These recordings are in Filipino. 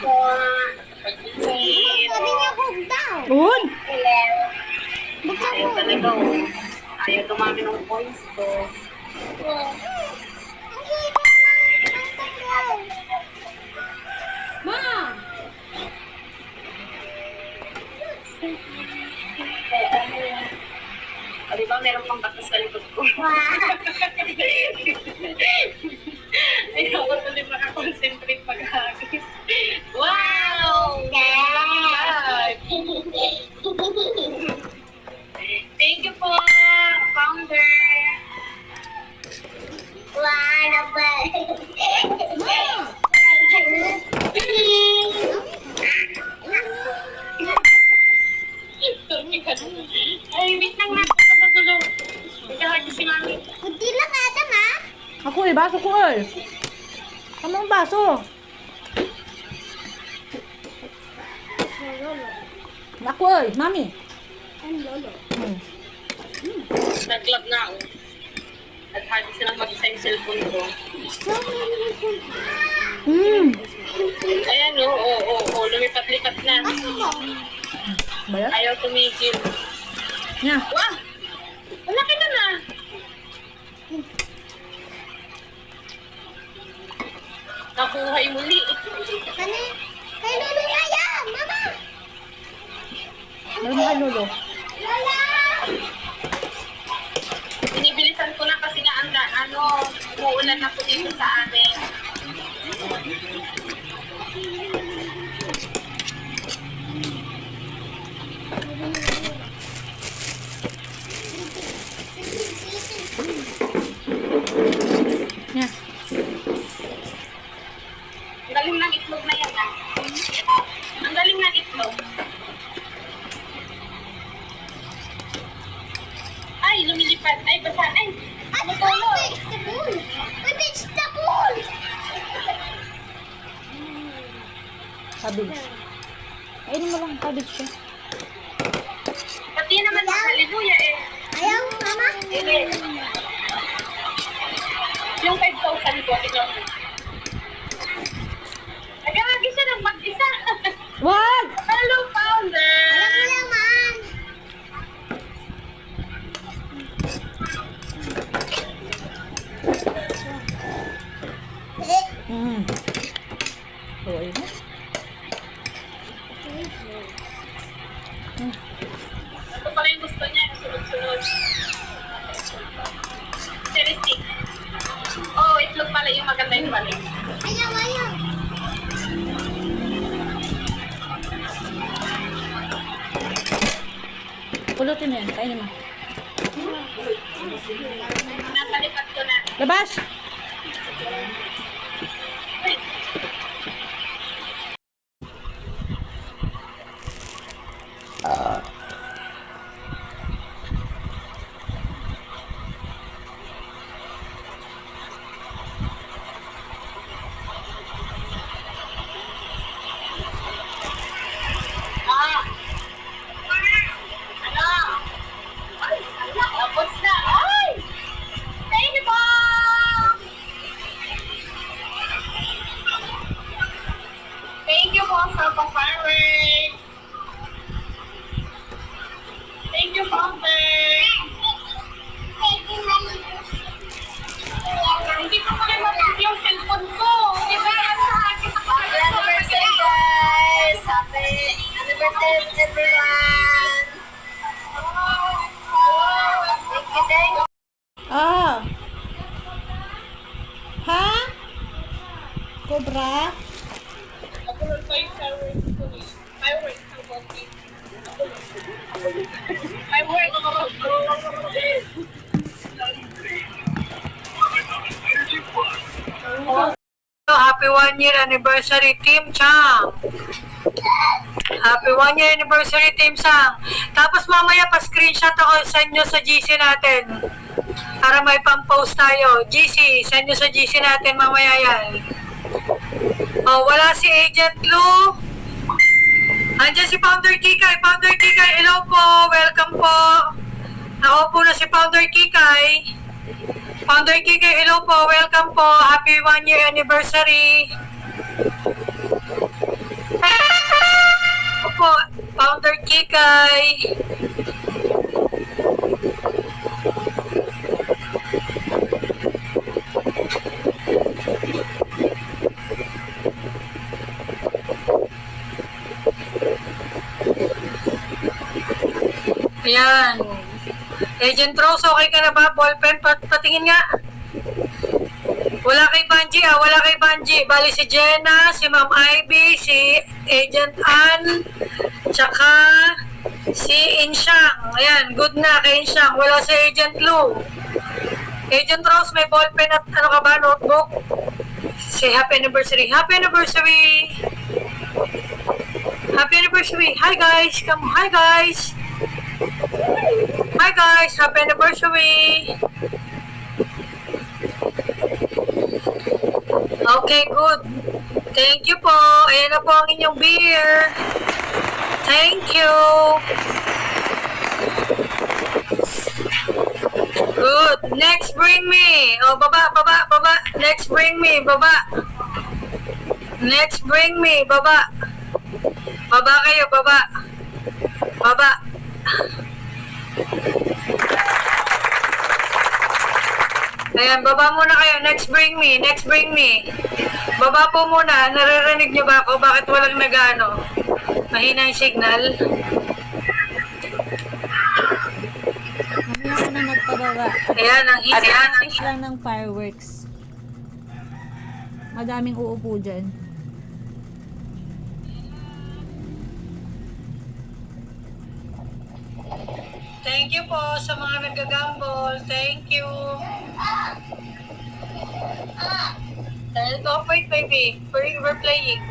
po. Pag-ibig. Sabi niya huwag daw. Un! Ayaw talaga oh. Ayaw dumami ng points ko. Ang hirap ng tagal. Ma! O diba meron pang batas sa likod ko? Ayaw ko tuloy makakonsentrate pag-hagis. Wow! Thank you po, founder. Wala ba? Ay, wait lang na. Pagkagulo. Pagkahagis si mami. Kunti lang Adam ha? Ako eh, baso ko eh. Ano ang baso? Ako eh, mami. Ang lolo. Hmm. Nag-club na ako. At hagis silang mag-isa yung cellphone ko. So many people. Hmm. Ayan o. Lumipat-lipat na. Ba yan? Ayaw tumigil. Nya. Wah! Ang laki na na. Nabuhay muli. Kani? Kay lolo na yan, mama! Meron mo kay Lolo. Lola! Binibilisan ko na kasi nga umuulan na po dito sa amin. Nya. Ang galing ng itlog na yan ah. Ang galing ng itlog. Ay, lumilipad. Ay, basa. Ay, Ano ba yung vegetable? May vegetable! Cabbage. Ayun mo lang, cabbage siya. pati naman sa haliluya eh. Ayaw, mama? Hindi. Yung 5,000 ko, tignan mo. Nagkakagi siya ng mag-isa. Wag! Hello, founder! Alam mo naman. Hmm. So, ayun na. Ito pala yung gusto niya, yung sunod-sunod. Cherry stick. Oh, itlog pala yung maganda yung pala. Ayaw, ayaw. Pulutin mo yan, kainin mo. Napalipat ko na. Labas! Wait. Ah! Ano? Ay, ala, tapos na. Ay! Thank you po! Thank you po sa pa-fireworks. Thank you, Founder. Hindi ko pa rin mapag yung cellphone ko. Di ba? Sa akin ako. Happy anniversary, guys! Happy anniversary, everyone! Thank you, thank you. Ah! Ha? Cobra? Napulol ko yung fireworks ko eh. Fireworks ang konti. Fireworks. Happy 1 year anniversary, Team Chang. Happy 1 year anniversary, Team Chang. Tapos mamaya pa-screenshot ako sa inyo sa GC natin. Para may pang-post tayo. GC, send nyo sa GC natin mamaya yan. Oh, wala si Agent Lou. Andiyan si Founder Kikay. Founder Kikay, hello po. Welcome po. Ako po na si Founder Kikay. Founder Kikay, hello po. Welcome po. Happy 1 year anniversary. Kikay. Ayan. Agent Rose, okay ka na ba? Ballpen, patingin nga. Wala kay Banji wala kay Banji. Bali si Jenna, si Ma'am Ivy, si Agent Ann, tsaka si Insyang. Ayan, good na kay Insyang. Wala si Agent Lou. Agent Rose, may ballpen at ano ka ba, notebook? Say happy anniversary. Happy anniversary! Happy anniversary! Hi guys! Come, hi guys! Hi guys! Happy anniversary! Okay, good. Thank you po. Ayan na po ang inyong beer. Thank you. Good. Next, bring me. Oh, baba. Next, bring me. Baba. Next, bring me. Baba. Baba kayo. Baba. Ayan, baba muna kayo. Next, bring me. Baba po muna. Naririnig niyo ba ako? Bakit walang nag-ano? Mahina yung signal. Mamaya ko na magpababa. Ayan, ang hina. Fish lang ng fireworks. Madaming uupo dyan. Thank you po sa mga nagagambol. Thank you. Oh, wait, baby. We're playing.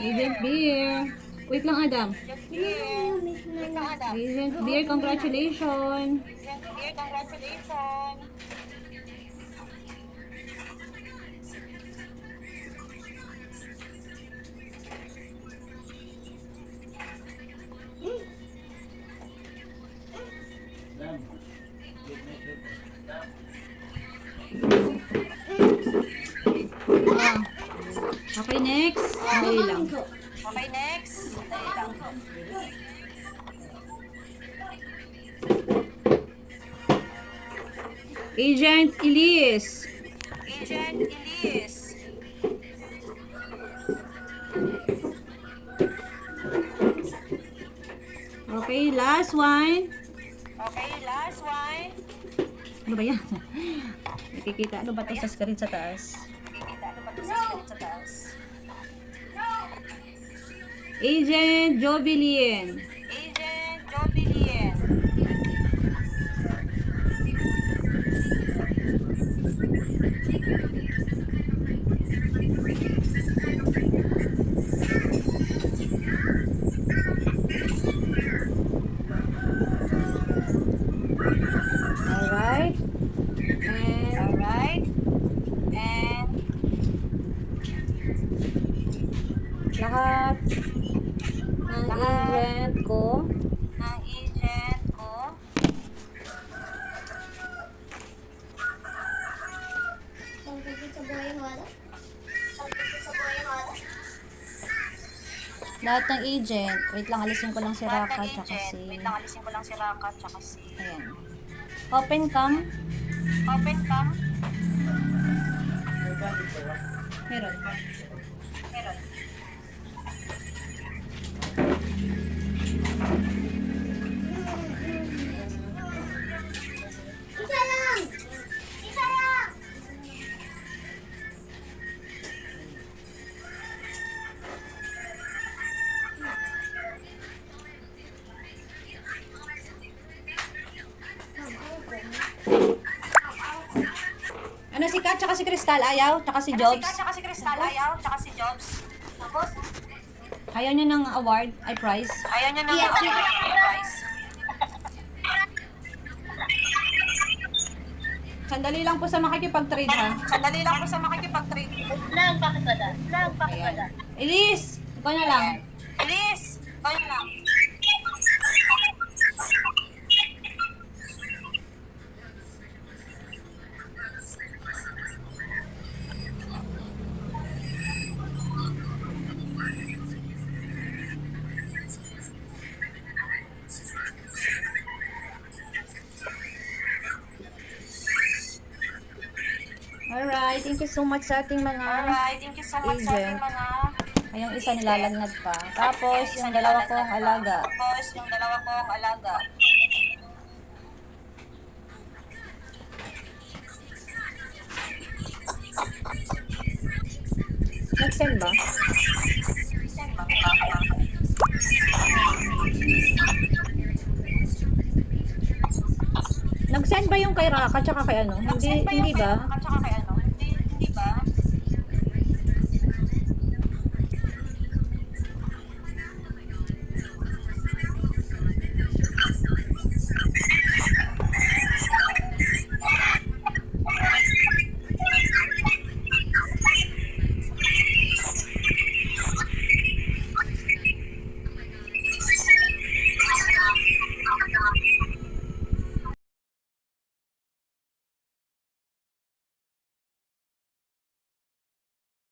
Agent Beer. Wait lang, Adam. Agent Beer, congratulations. Okay, next. Dali lang. Okay, next. Agent Elias. Okay, last one. Ano ba yan? Nakikita. Ano ba ito sa screen sa taas? Agent Jovelyn. Alright. And lahat ng event ko Lahat ng agent. Wait lang, alisin ko lang si Lahat Raka ng tsaka agent. si... Wait lang, alisin ko lang si Raka tsaka si... Ayan. Open cam. Open cam. Meron. Meron. Isa lang! Isa lang! Ano si Kat tsaka si Crystal? Ayaw? Tsaka si Jobs? Tsaka si Crystal, ayaw. Tsaka si Jobs. Tapos, Ayaw niya ng award? Ay, prize? ayaw niya ng prize. Sandali lang po sa makikipag-trade, ha? Sandali lang po sa makikipag-trade. Lang, bakit wala? Lang, bakit Ayan. wala? Elise! Ikaw na lang. Please! Kayo lang. Alright, thank you so much sa ating mga... Alright, thank you so much sa ating Agent. mga... Ayong isa nilalagnat pa. Tapos, yung dalawa kong alaga. Tapos, yung dalawa kong alaga. Nag-send ba? Nag-send ba yung kay Raka tsaka kay ano? Hindi ba? At saka kay ano?